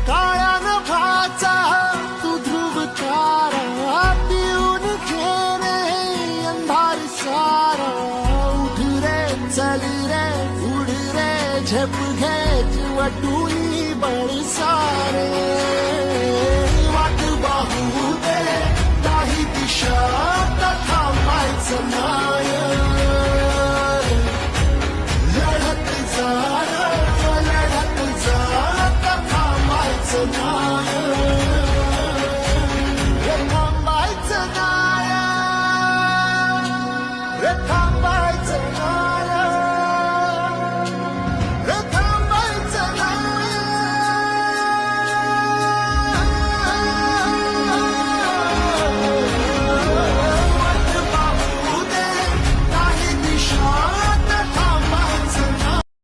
काळ्या नभाचा तू ध्रुव तारा पिऊन घेणे अंधार सारा उठ रे चल रे उड रे झेप घे वटुनी बळ सारे वाट बाहू दे काही दिशा तथा